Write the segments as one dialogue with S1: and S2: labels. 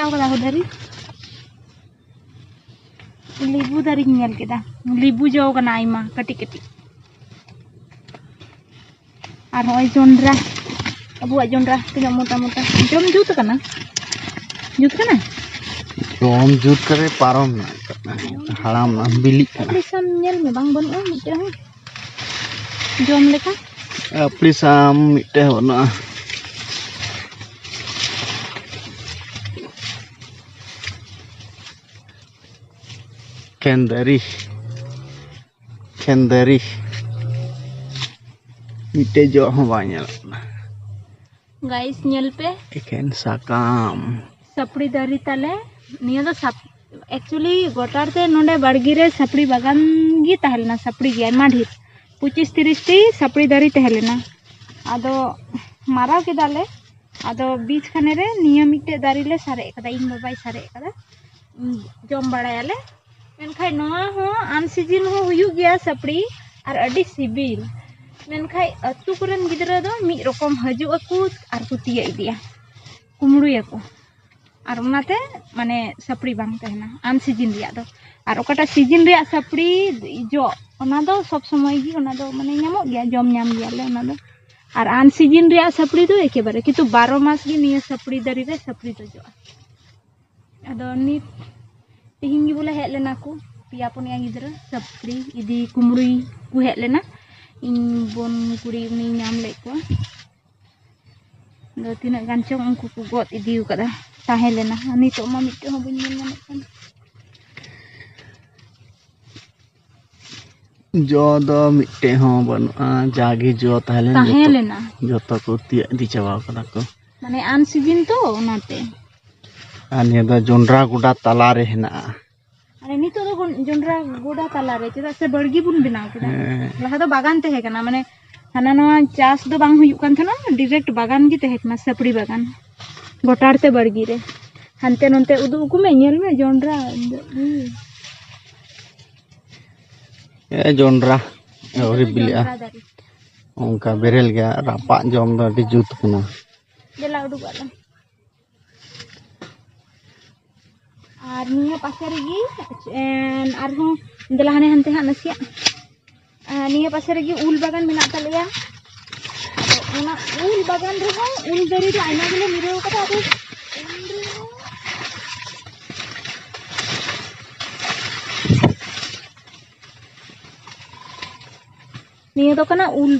S1: देखा कदा दारी लीबू दारी नेल केदा लीबू जो कना आइमा कटी कटी और होय जोंड्रा अबुआ जोंड्रा तिना मोटा मोटा जम जुत कना
S2: जम जुत करे पारम ना हाराम ना बिली
S1: अपनी साम नेल में बांग बनु मिटे हो जम लेका
S2: अपनी साम मिटे बनु Kendari मिटे जो हम बाñal
S1: गाइस नेल पे
S2: एकेन साकाम
S1: सपड़ी दारी ताले निया दो एक्चुअली गोटारते नोडे बाड़गी रे सपड़ी बागान गी तहलना सपड़ी गी आयमा ढेर 25-30 टी सपड़ी दारी तहलना आदो माराव केदाले आदो बीच खाने रे निया मिटे दारी ले सारे कदा इन बाबाई सारे कदा जम बड़ायाले मेनखाय नोआ हो आन सीजन हो हुयु गया सपड़ी और अडी सिबिल मेनखाय अतु करन गिदरा दो मी रकम हजु अकु और कुतिया इदिया कुमड़ुया को और उनाते माने सपड़ी बांग तहना आन सीजन रिया दो और ओकाटा सीजन रिया सपड़ी जो ओना दो सब समय गी ओना दो माने ᱧᱟᱢᱚᱜ गया जम ᱧᱟᱢ गयाले ओना दो और आन सीजन रिया सपड़ी दो एकेबारे किंतु 12 मास गी निया सपड़ी दारी रे सपड़ी दो जो अदो नित तिहिन गी बोले हेज लेना को पिया पुनिया गिदरा सपड़ी इदी कुमड़ुई को हेज लेना इन बोन कुड़ी उनी नाम ले को दो तीन गान चों उनको को गोद इदी कदा ताहे लेना नितो मा मिटे हो बन मन कन
S2: जो दो मिटे हो बनुआ जागी जो ताहे लेना जतो को तिया इदी चावा कदा को
S1: माने आन सीजन तो ओनाते
S2: आने दा जोंड्रा गुडा तला रे हेना
S1: अरे नितो दो जोंड्रा गुडा तला रे चेदा से बड़गी बुन बिना केदा लहा दो बागान तहे कना माने हाना नवा चास दो बांग हुयु कान थना डायरेक्ट बागान गी तहे कना सपड़ी बागान गोटारते बड़गी रे हनते ननते उदु को में नेल में जोंड्रा
S2: ए जोंड्रा ओरी बिलिया उनका बेरेल गया रापा जम दो अडी जुत कना
S1: देला उडु बाला और निया पासे रेगी और हो देला हाने हनते हा नसिया निया पासे रेगी उल बागान मेना तलेया ओना उल बागान रे हो उल दरी रे आइना गेले मिरेव कदा आदो निया तो कना उल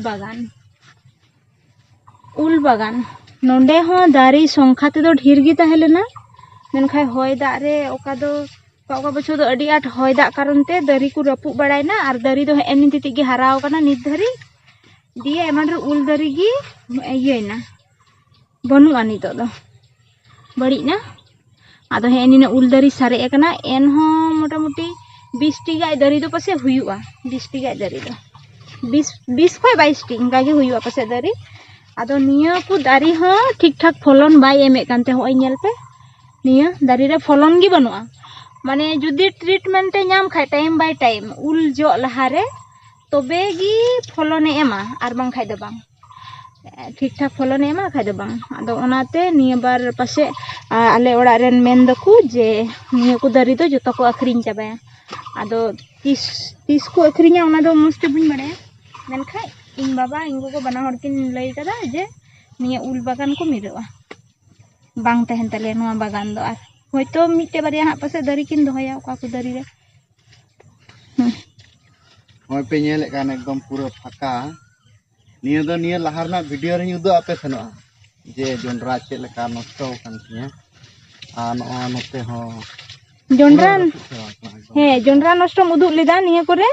S1: बागान नोंडे हो दारी संख्या ते दो ढेर गी तहलेना मेनखाय होय दा रे ओका दो का बछो दो अडी आट होय दा कारण ते दारी को रपु बड़ायना और दारी दो एनी तिति गी हराव कना नित धरी दिए एमान रे उल दारी गी इयेना बनु आनी तो दो बड़ी ना आदो हेनी ने उल दारी सारे एकना एन हो मोटा मोटी 20 टी गाय दारी दो पसे हुयुआ 20 टी गाय दारी दो 20 खोय 22 टी इंगा गे हुयुआ पसे दारी आदो निया को दारी हो ठीक ठाक फलन बाय एमे कानते होय नेल पे निया दारी रे फलन गी बनुआ माने जुदी ट्रीटमेंट ए नाम खाय टाइम बाय टाइम उल जो लहारे तबे गी फलन एमा आर बांग खाय दो बांग ठीक ठाक फलन एमा खाय दो बांग आदो ओनाते निया बार पासे आले ओड़ा रेन मेन दकु जे निया को दारी दो जतो को अखरिन चाबाया आदो 30 को अखरिना ओना दो मस्त बुन बड़े मेनखाय इन बाबा इंगो को बना हर किन लई कदा जे निया उल बागान को मिरवा बांग तहन तले नोआ बागान दो आर होयतो मिटे बारिया हा पासे दारी किन दोहया ओका को दारी रे
S2: होय पे नेल कान एकदम पूरा फाका निया लहारना वीडियो रे उदो आपे थनो जे जोंड्रा चे लेका नष्ट कान तिया आ नोते हो
S1: जोंड्रा हे जोंड्रा नष्ट उदु लेदा निया करे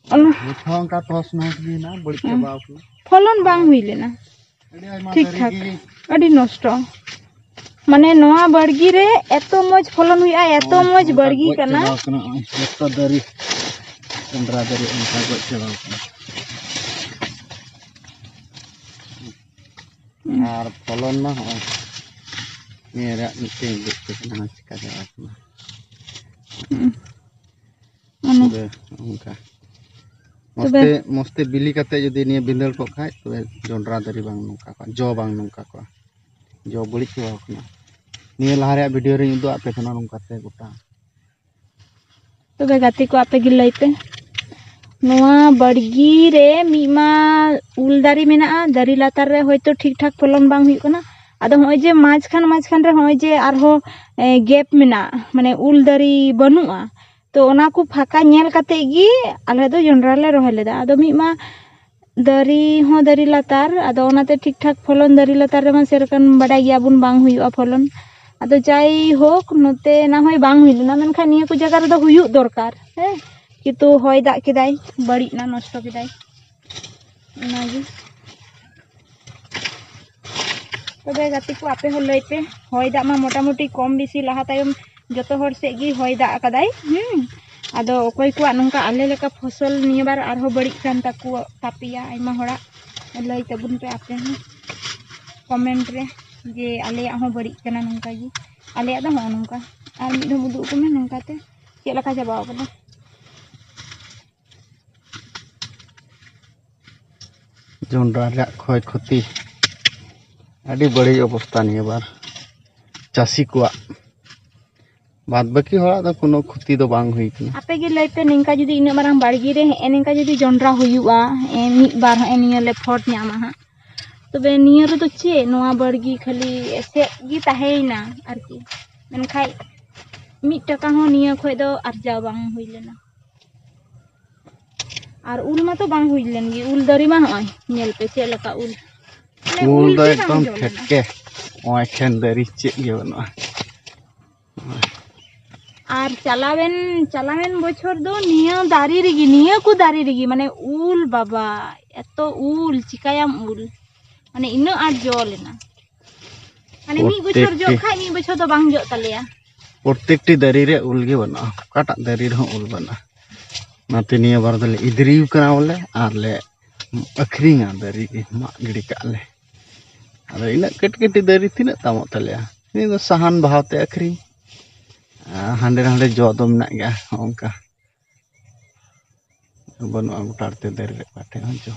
S2: मुठों का तोस नस बिना बड़ी चबाव
S1: फलन बांग हुई लेना ठीक ठाक अडी नष्ट माने नोआ बड़गी रे एतो मज फलन हुई एतो मज बड़गी कना
S2: एतो दारी जोंड्रा दारी उनका गो चबाव और फलन ना हो मेरा मिटे देखते ना चिका जावा उनका मस्ते बिली कते जदी निया बिंदल को खाय तो जोंड्रा दारी बांग नुका को जो बांग नुका को जो बड़ी चबाव कना निये लहा रे वीडियो रे उदुग आपे थाना नोंकाते गोटा
S1: तबे गाते को आपे गे लई पे नोआ बड़गी रे मीमा उल दारी मेना दारी लातार रे होयतो ठीक ठाक फलन बांग हुई कना आदो होय जे माझ खान रे होय जे आरहो गैप मेना माने उल दारी बनुआ तो ओना को फाका नेल काते गी आले दो जोंडरा ले रोहे लेदा आदो मीमा दारी हो दारी लातार आदो ओनाते ठीक ठाक फलन दारी लातार रे मा सेरकन बडाय गिया बुन बांग हुईआ फलन आदो जाई होक नोते ना होय बांग हुई लेना मेनखा निया को जगह रे दो हुयुग दरकार हे कितु होय दा केदाय बड़ी ना नष्ट केदाय ओनागी तबे गाती को आपे हो लई पे होय दा मा मोटा मोटी कम बेसी लहा तायम जतो हर से गी होय दा कदाय आदो ओकय को नोंका आले लेका फसल निया बार आरहो बड़ी कान ताकु तापिया आइमा होड़ा लई तबुन पे आपे हो कमेंट रे जे आले हो बड़ी कना नोंका गी आले दा हो नोंका आर मिद बुदु को में नोंका ते के लका जबाव कना
S2: जोंडरा रे खय क्षति अड़ी बड़ी अवस्था निये बार चासी को बाद बाकी होड़ा दा कोनो क्षति दो बांग हुई कना
S1: आपे गे लई पे निंका जुदी इना मारांग बाड़गी रे निंका जुदी जोंडरा हुयुआ मिद बार निया ले फट न्यामा हा तबे निया रे तो चे नोआ बड़गी खाली एसे गी ताहेना आरकी मेनखाय मिद टाका हो निया खय दो आरजा बांग हुई लेना और उल मा तो बांग हुई लेन गी उल दारी मा होय नेल पे चे लका उल
S2: उल दो एकदम ठेके ओय खेन दारी चे गे बनुआ
S1: और चलावेन बछर दो निया दारी रेगी निया को दारी रेगी माने उल बाबा एतो उल चिकायाम उल माने इना आर जो लेना माने मी बछर जो खाय मी बछर दो बांग जो तलेया
S2: प्रत्येकटी दारी रे उल गे बनुआ काटा दारी रे उल बना नाते निया बार दले इदरिउ कना बोले आर ले अखरिंगा दारी गे मा गिड़ी काले अरे इना कटकटी दारी तिना तामो तलेया नि दो सहान भावते अखरिंग हांडे हांडे जो दो मेना गया ओंका बनुआ गोटाते दारी रे पाटे जो